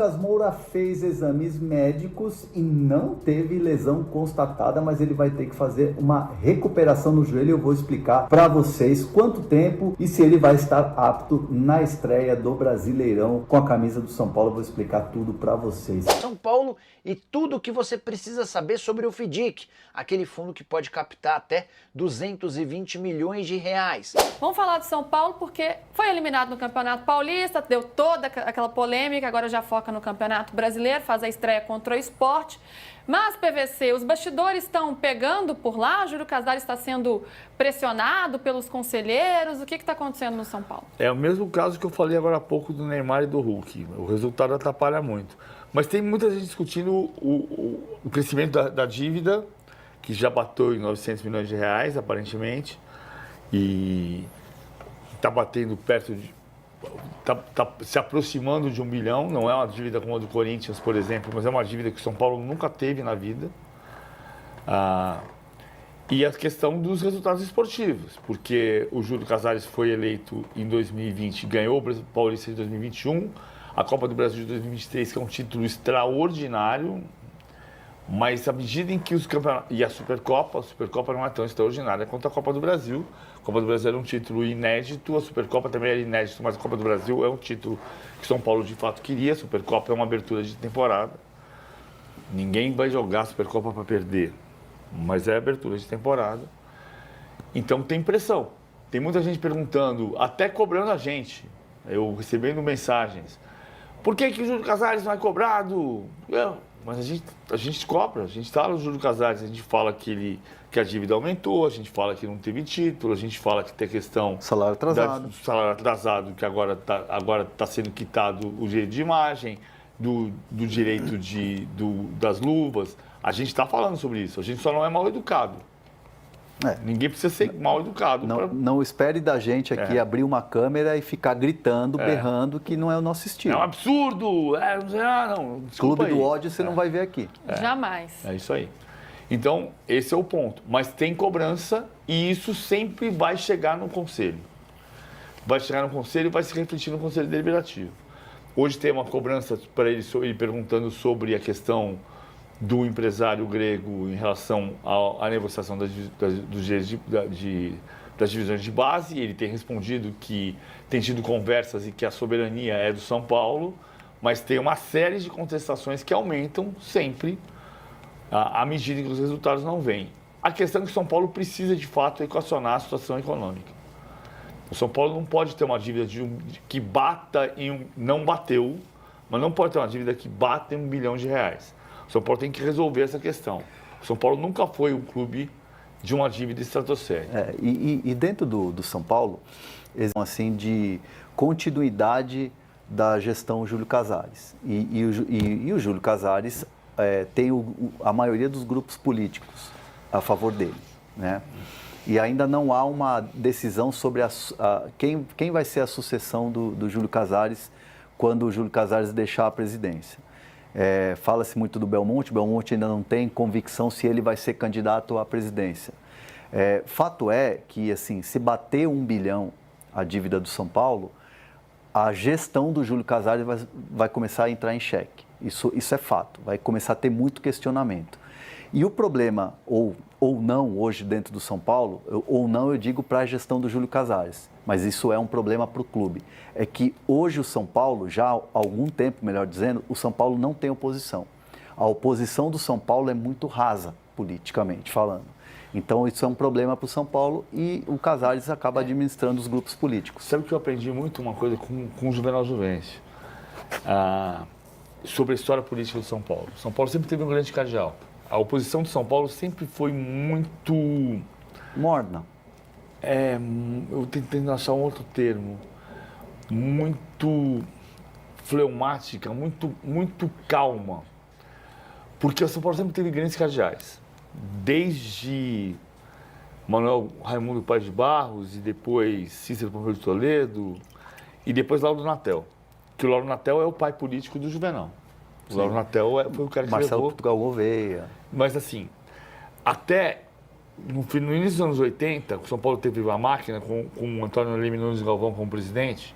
Lucas Moura fez exames médicos e não teve lesão constatada, mas ele vai ter que fazer uma recuperação no joelho. Eu vou explicar para vocês quanto tempo e se ele vai estar apto na estreia do Brasileirão com a camisa do São Paulo. Eu vou explicar tudo para vocês. São Paulo e tudo o que você precisa saber sobre o FDIC, aquele fundo que pode captar até 220 milhões de reais. Vamos falar de São Paulo porque foi eliminado no Campeonato Paulista, deu toda aquela polêmica, agora já foca no Campeonato Brasileiro, faz a estreia contra o Sport. Mas, PVC, os bastidores estão pegando por lá? O Júlio Casares está sendo pressionado pelos conselheiros? O que está acontecendo no São Paulo? É o mesmo caso que eu falei agora há pouco do Neymar e do Hulk. O resultado atrapalha muito. Mas tem muita gente discutindo o crescimento da dívida, que já bateu em 900 milhões de reais, aparentemente, e está batendo perto de... Está se aproximando de 1 bilhão, não é uma dívida como a do Corinthians, por exemplo, mas é uma dívida que o São Paulo nunca teve na vida. E a questão dos resultados esportivos, porque o Júlio Casares foi eleito em 2020, ganhou o Paulista de 2021, a Copa do Brasil de 2023, que é um título extraordinário, mas à medida em que os campeonatos... E a Supercopa não é tão extraordinária quanto a Copa do Brasil. A Copa do Brasil era um título inédito, a Supercopa também era inédito, mas a Copa do Brasil é um título que São Paulo de fato queria. A Supercopa é uma abertura de temporada. Ninguém vai jogar a Supercopa para perder, mas é abertura de temporada. Então tem pressão. Tem muita gente perguntando, até cobrando a gente. Eu recebendo mensagens. Por que o Júlio Casares não é cobrado? Mas a gente cobra, a gente está no Júlio Casares, a gente fala que a dívida aumentou, a gente fala que não teve título, a gente fala que tem questão... Salário atrasado. Salário atrasado, que agora tá sendo quitado o direito de imagem, do direito das luvas. A gente está falando sobre isso, a gente só não é mal educado. Ninguém precisa ser mal educado. Não espere da gente aqui abrir uma câmera e ficar gritando, berrando, que não é o nosso estilo. É um absurdo! Não. Clube do ódio você não vai ver aqui. Jamais. É isso aí. Então, esse é o ponto. Mas tem cobrança e isso sempre vai chegar no Conselho. Vai chegar no Conselho e vai se refletir no Conselho Deliberativo. Hoje tem uma cobrança para ele perguntando sobre a questão do empresário grego em relação à negociação das divisões de base. Ele tem respondido que tem tido conversas e que a soberania é do São Paulo, mas tem uma série de contestações que aumentam sempre à medida que os resultados não vêm. A questão é que o São Paulo precisa, de fato, equacionar a situação econômica. O São Paulo não pode ter uma dívida que bata não bateu, mas não pode ter uma dívida que bata em 1 bilhão de reais. O São Paulo tem que resolver essa questão. O São Paulo nunca foi um clube de uma dívida estratosférica. E dentro do São Paulo, assim, de continuidade da gestão Júlio Casares. E o Júlio Casares tem a maioria dos grupos políticos a favor dele, né? E ainda não há uma decisão sobre quem vai ser a sucessão do Júlio Casares quando o Júlio Casares deixar a presidência. Fala-se muito do Belmonte. Belmonte ainda não tem convicção se ele vai ser candidato à presidência. Fato é que, assim, se bater 1 bilhão a dívida do São Paulo, a gestão do Júlio Casares vai começar a entrar em xeque. Isso é fato, vai começar a ter muito questionamento. E o problema, ou não, hoje dentro do São Paulo, ou não eu digo para a gestão do Júlio Casares, mas isso é um problema para o clube, é que hoje o São Paulo, já há algum tempo, melhor dizendo, o São Paulo não tem oposição. A oposição do São Paulo é muito rasa, politicamente falando. Então isso é um problema para o São Paulo e o Casares acaba administrando os grupos políticos. Sabe que eu aprendi muito uma coisa com o Juvenal Juvencio, sobre a história política do São Paulo. São Paulo sempre teve um grande cardeal. A oposição de São Paulo sempre foi muito... morna. Eu tentando achar um outro termo. Muito fleumática, muito calma. Porque o São Paulo sempre teve grandes cardeais. Desde Manuel Raimundo Paz de Barros, e depois Cícero Pompeu de Toledo, e depois Lauro Natel. Que o Lauro Natel é o pai político do Juvenal. O Lauro Natel foi o cara que Marcelo levou... Portugal Gouveia. Mas assim, até no início dos anos 80, o São Paulo teve uma máquina com o Antônio Leme Nunes Galvão como presidente,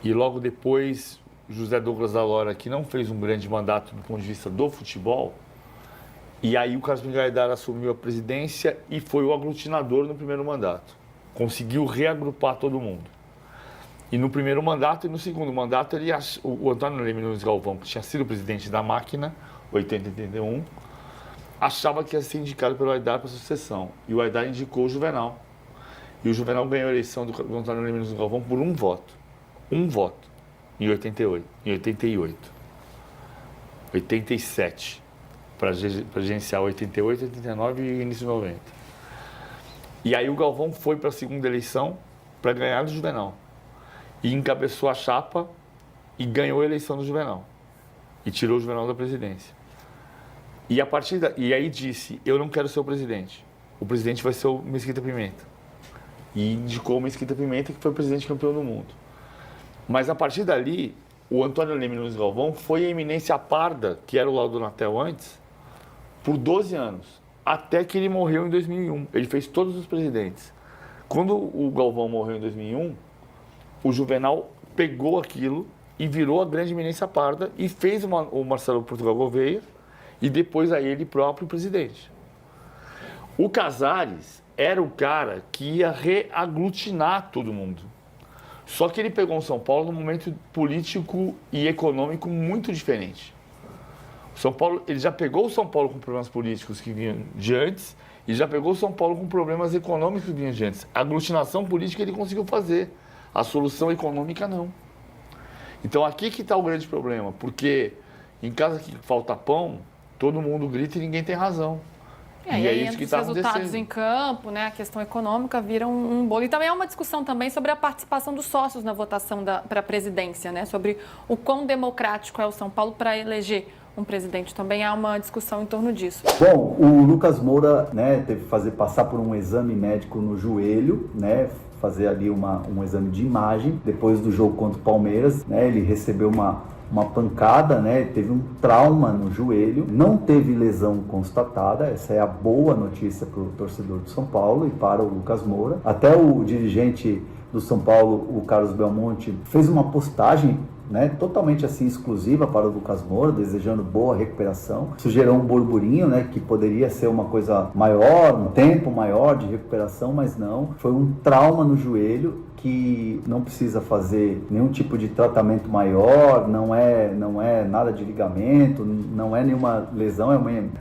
e logo depois José Douglas da Lora, que não fez um grande mandato do ponto de vista do futebol, e aí o Carlos Miguel Aidar assumiu a presidência e foi o aglutinador no primeiro mandato. Conseguiu reagrupar todo mundo. E no primeiro mandato e no segundo mandato, o Antônio Leme Nunes Galvão, que tinha sido presidente da máquina, 80-81, achava que ia ser indicado pelo Aidar para a sucessão. E o Aidar indicou o Juvenal. E o Juvenal ganhou a eleição do Antônio Leme Nunes Galvão por um voto. Um voto. Em 88. 87. Para gerenciar 88, 89 e início de 90. E aí o Galvão foi para a segunda eleição para ganhar do Juvenal. E encabeçou a chapa e ganhou a eleição do Juvenal. E tirou o Juvenal da presidência. E aí disse, eu não quero ser o presidente vai ser o Mesquita Pimenta. E indicou o Mesquita Pimenta, que foi o presidente campeão do mundo. Mas a partir dali, o Antônio Leme Nunes Galvão foi a eminência parda, que era o Laudo Natel antes, por 12 anos, até que ele morreu em 2001. Ele fez todos os presidentes. Quando o Galvão morreu em 2001, o Juvenal pegou aquilo e virou a grande eminência parda e fez o Marcelo Portugal Gouveia e depois a ele próprio presidente. O Casares era o cara que ia reaglutinar todo mundo. Só que ele pegou o São Paulo num momento político e econômico muito diferente. São Paulo, ele já pegou o São Paulo com problemas políticos que vinham de antes e já pegou o São Paulo com problemas econômicos que vinham de antes. A aglutinação política ele conseguiu fazer, a solução econômica não. Então aqui que está o grande problema, porque em casa que falta pão, todo mundo grita e ninguém tem razão. E aí os resultados em campo, né, a questão econômica vira um bolo. E também há uma discussão também sobre a participação dos sócios na votação para a presidência, né, sobre o quão democrático é o São Paulo para eleger um presidente. Também há uma discussão em torno disso. Bom, o Lucas Moura, né, teve que passar por um exame médico no joelho, né, fazer ali um exame de imagem. Depois do jogo contra o Palmeiras, né, ele recebeu uma pancada, né, teve um trauma no joelho, não teve lesão constatada, essa é a boa notícia para o torcedor do São Paulo e para o Lucas Moura. Até o dirigente do São Paulo, o Carlos Belmonte, fez uma postagem, né, totalmente assim exclusiva para o Lucas Moura, desejando boa recuperação. Isso gerou um burburinho, né, que poderia ser uma coisa maior, um tempo maior de recuperação, mas não. Foi um trauma no joelho que não precisa fazer nenhum tipo de tratamento maior, não é nada de ligamento, não é nenhuma lesão,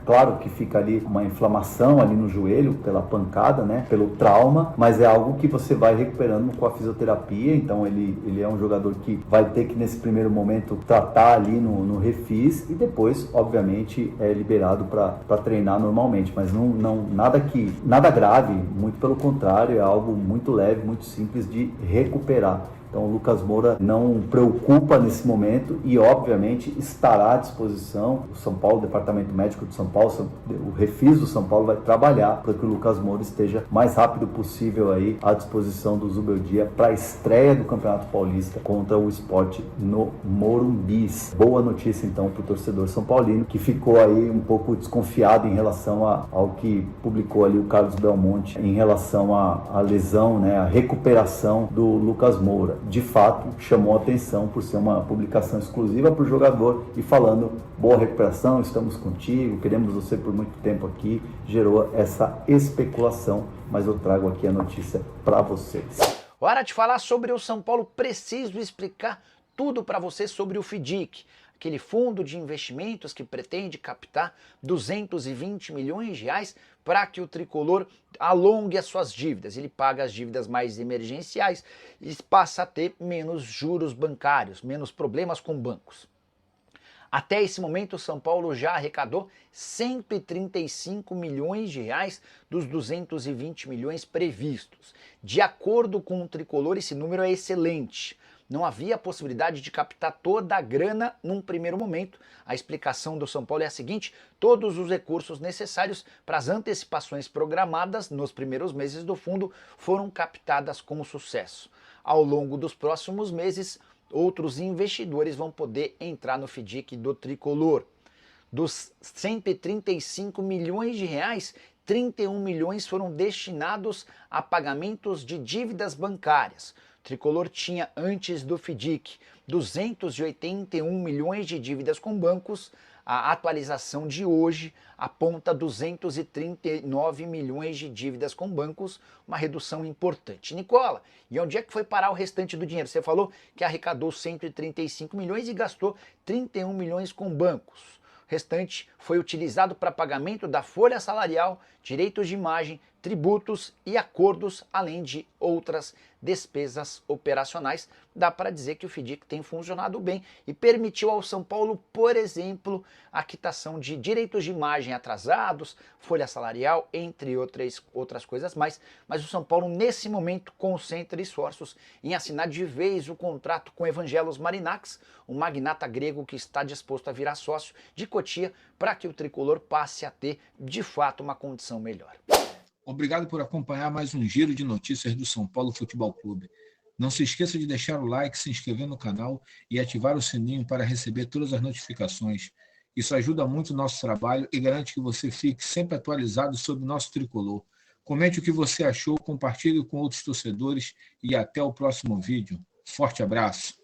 claro que fica ali uma inflamação ali no joelho pela pancada, né, pelo trauma, mas é algo que você vai recuperando com a fisioterapia. Então ele é um jogador que vai ter que nesse primeiro momento tratar ali no refis e depois, obviamente, é liberado para treinar normalmente, mas nada grave, muito pelo contrário, é algo muito leve, muito simples de recuperar. Então o Lucas Moura não preocupa nesse momento e obviamente estará à disposição. O São Paulo, o Departamento Médico de São Paulo, o Refis do São Paulo vai trabalhar para que o Lucas Moura esteja o mais rápido possível aí à disposição do Zubeldia para a estreia do Campeonato Paulista contra o Sport no Morumbis. Boa notícia então para o torcedor são paulino que ficou aí um pouco desconfiado em relação ao que publicou ali o Carlos Belmonte em relação à lesão, né, a recuperação do Lucas Moura. De fato, chamou a atenção por ser uma publicação exclusiva para o jogador e falando, boa recuperação, estamos contigo, queremos você por muito tempo aqui, gerou essa especulação, mas eu trago aqui a notícia para vocês. Hora de falar sobre o São Paulo, preciso explicar tudo para você sobre o FIDIC, aquele fundo de investimentos que pretende captar 220 milhões de reais para que o tricolor alongue as suas dívidas. Ele paga as dívidas mais emergenciais e passa a ter menos juros bancários, menos problemas com bancos. Até esse momento, o São Paulo já arrecadou 135 milhões de reais dos 220 milhões previstos. De acordo com o tricolor, esse número é excelente. Não havia possibilidade de captar toda a grana num primeiro momento. A explicação do São Paulo é a seguinte: todos os recursos necessários para as antecipações programadas nos primeiros meses do fundo foram captadas com sucesso. Ao longo dos próximos meses, outros investidores vão poder entrar no FIDIC do tricolor. Dos 135 milhões de reais, 31 milhões foram destinados a pagamentos de dívidas bancárias. O Tricolor tinha, antes do FIDIC, 281 milhões de dívidas com bancos. A atualização de hoje aponta 239 milhões de dívidas com bancos, uma redução importante. Nicola, e onde é que foi parar o restante do dinheiro? Você falou que arrecadou 135 milhões e gastou 31 milhões com bancos. O restante foi utilizado para pagamento da folha salarial, direitos de imagem, tributos e acordos, além de outras despesas operacionais. Dá para dizer que o FIDIC tem funcionado bem e permitiu ao São Paulo, por exemplo, a quitação de direitos de imagem atrasados, folha salarial, entre outras coisas mais. Mas o São Paulo, nesse momento, concentra esforços em assinar de vez o contrato com Evangelos Marinax, um magnata grego que está disposto a virar sócio de Cotia para que o tricolor passe a ter, de fato, uma condição melhor. Obrigado por acompanhar mais um giro de notícias do São Paulo Futebol Clube. Não se esqueça de deixar o like, se inscrever no canal e ativar o sininho para receber todas as notificações. Isso ajuda muito o nosso trabalho e garante que você fique sempre atualizado sobre o nosso tricolor. Comente o que você achou, compartilhe com outros torcedores e até o próximo vídeo. Forte abraço!